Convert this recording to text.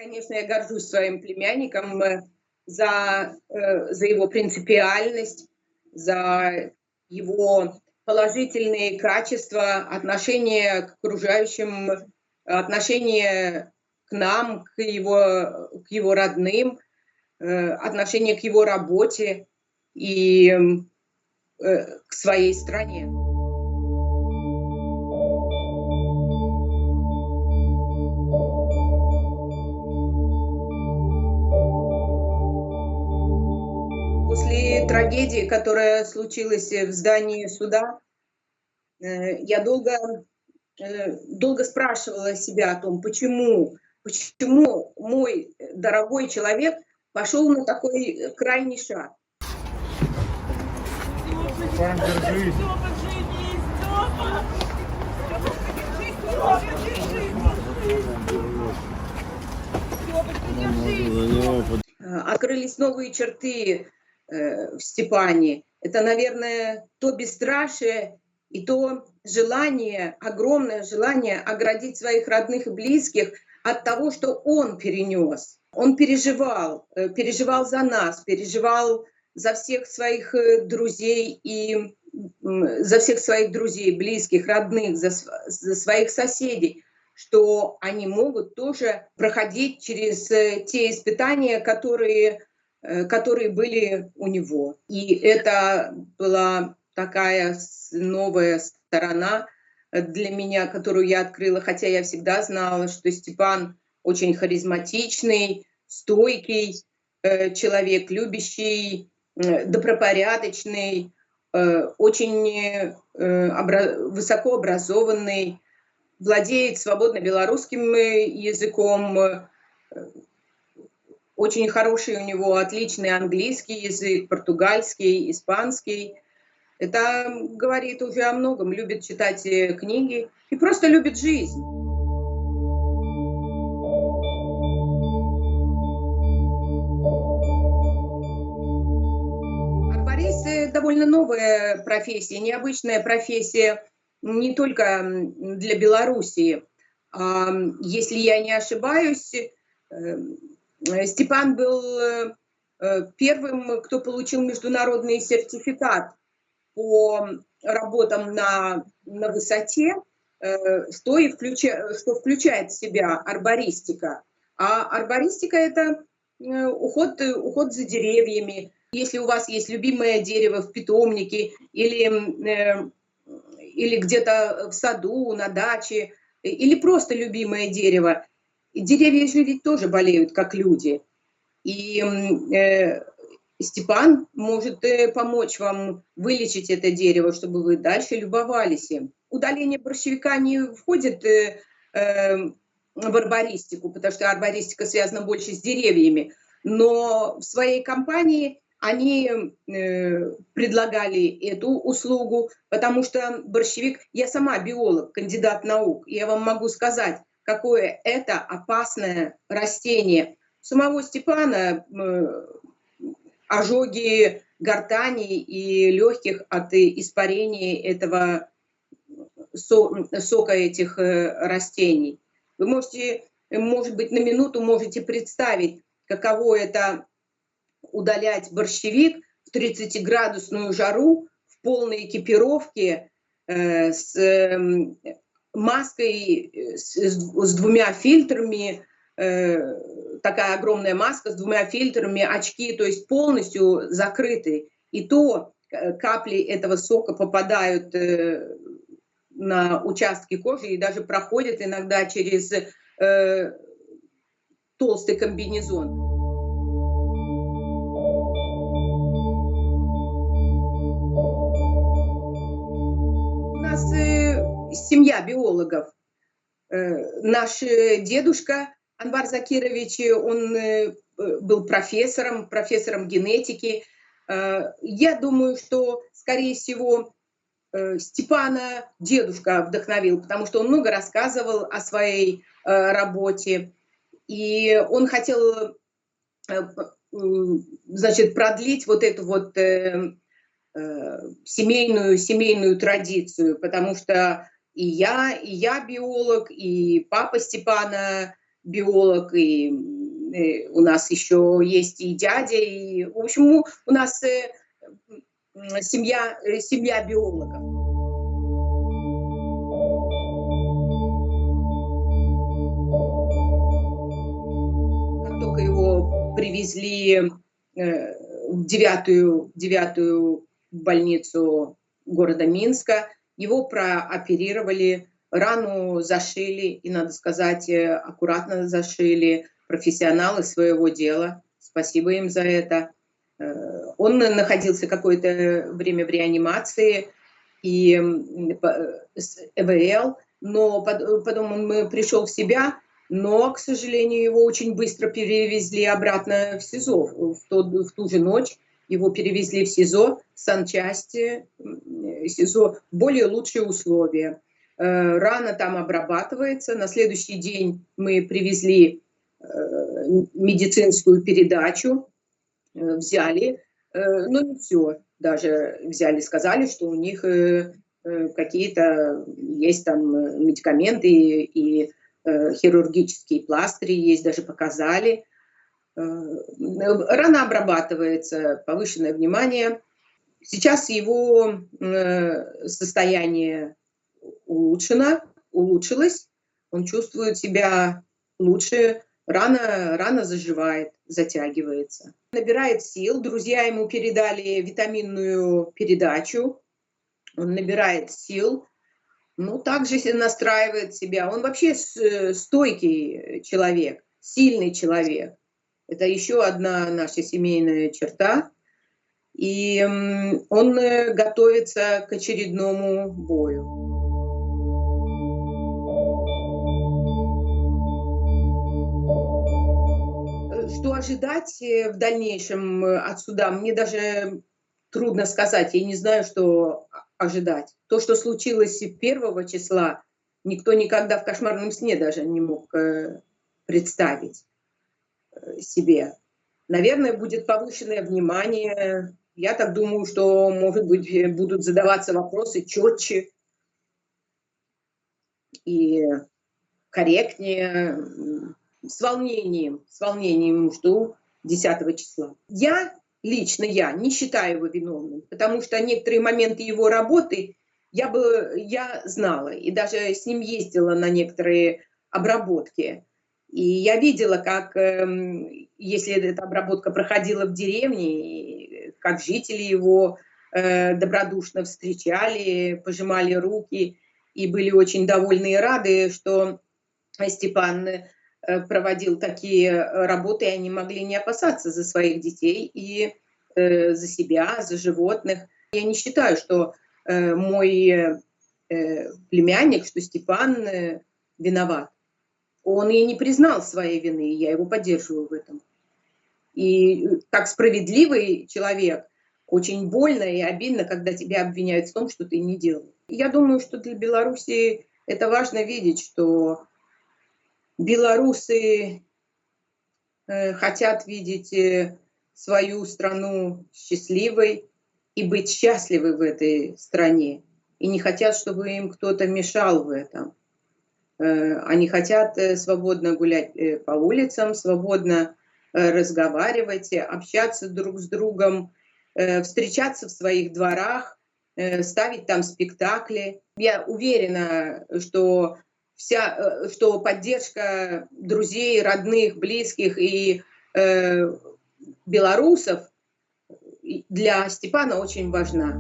Конечно, я горжусь своим племянником за его принципиальность, за его положительные качества, отношение к окружающим, отношение к нам, к его родным, отношение к его работе и к своей стране. После трагедии, которая случилась в здании суда, я долго спрашивала себя о том, почему мой дорогой человек пошел на такой крайний шаг. Открылись новые черты в Степане. Это, наверное, то бесстрашие и то желание, огромное желание оградить своих родных и близких от того, что он перенес. Он переживал за нас, переживал за всех своих друзей близких, родных, за своих соседей, что они могут тоже проходить через те испытания, которые были у него. И это была такая новая сторона для меня, которую я открыла, хотя я всегда знала, что Степан очень харизматичный, стойкий человек, любящий, добропорядочный, очень высокообразованный, владеет свободно белорусским языком, очень хороший у него, отличный английский язык, португальский, испанский. Это говорит уже о многом. Любит читать книги и просто любит жизнь. Арборист — довольно новая профессия, необычная профессия не только для Белоруссии. Если я не ошибаюсь, Степан был первым, кто получил международный сертификат по работам на высоте, что включает в себя арбористика. А арбористика — это уход за деревьями. Если у вас есть любимое дерево в питомнике или где-то в саду, на даче, или просто любимое дерево, деревья же ведь тоже болеют, как люди. И Степан может помочь вам вылечить это дерево, чтобы вы дальше любовались им. Удаление борщевика не входит в арбористику, потому что арбористика связана больше с деревьями. Но в своей компании они предлагали эту услугу, потому что борщевик... Я сама биолог, кандидат наук, и я вам могу сказать, какое это опасное растение. У самого Степана ожоги гортани и легких от испарения этого сока этих растений. Вы можете, может быть, на минуту можете представить, каково это удалять борщевик в 30-градусную жару в полной экипировке с маской, с двумя фильтрами, такая огромная маска с двумя фильтрами, очки, то есть полностью закрыты. И то капли этого сока попадают на участки кожи и даже проходят иногда через толстый комбинезон. У нас семья биологов. Наш дедушка Анвар Закирович, он был профессором генетики. Я думаю, что, скорее всего, Степана дедушка вдохновил, потому что он много рассказывал о своей работе. И он хотел, значит, продлить вот эту вот семейную традицию, потому что и я биолог, и папа Степана биолог, и у нас еще есть и дядя, и, в общем, у нас семья биологов. Как только его привезли в девятую больницу города Минска, его прооперировали, рану зашили, и, надо сказать, аккуратно зашили профессионалы своего дела. Спасибо им за это. Он находился какое-то время в реанимации и с ЭВЛ, но потом он пришел в себя, но, к сожалению, его очень быстро перевезли обратно в СИЗО. В ту же ночь его перевезли в СИЗО, санчасти СИЗО, в более лучшие условия. Рана там обрабатывается. На следующий день мы привезли медицинскую передачу, взяли, но не все. Даже взяли, сказали, что у них какие-то есть там медикаменты и хирургические пластыри есть, даже показали. Рана обрабатывается, повышенное внимание. Сейчас его состояние улучшилось, он чувствует себя лучше, рана заживает, затягивается. Набирает сил, друзья ему передали витаминную передачу, он набирает сил, ну, также настраивает себя. Он вообще стойкий человек, сильный человек. Это еще одна наша семейная черта. И он готовится к очередному бою. Что ожидать в дальнейшем от суда, мне даже трудно сказать. Я не знаю, что ожидать. То, что случилось 1 числа, никто никогда в кошмарном сне даже не мог представить себе. Наверное, будет повышенное внимание. Я так думаю, что, может быть, будут задаваться вопросы четче и корректнее. С волнением жду 10 числа. Лично я не считаю его виновным, потому что некоторые моменты его работы я знала, и даже с ним ездила на некоторые обработки. И я видела, как, если эта обработка проходила в деревне, как жители его добродушно встречали, пожимали руки и были очень довольны и рады, что Степан проводил такие работы, и они могли не опасаться за своих детей и за себя, за животных. Я не считаю, что мой племянник, что Степан виноват. Он и не признал своей вины, и я его поддерживаю в этом. И как справедливый человек, очень больно и обидно, когда тебя обвиняют в том, что ты не делал. Я думаю, что для Беларуси это важно видеть, что белорусы хотят видеть свою страну счастливой и быть счастливы в этой стране. И не хотят, чтобы им кто-то мешал в этом. Они хотят свободно гулять по улицам, свободно разговаривать, общаться друг с другом, встречаться в своих дворах, ставить там спектакли. Я уверена, что поддержка друзей, родных, близких и белорусов для Степана очень важна.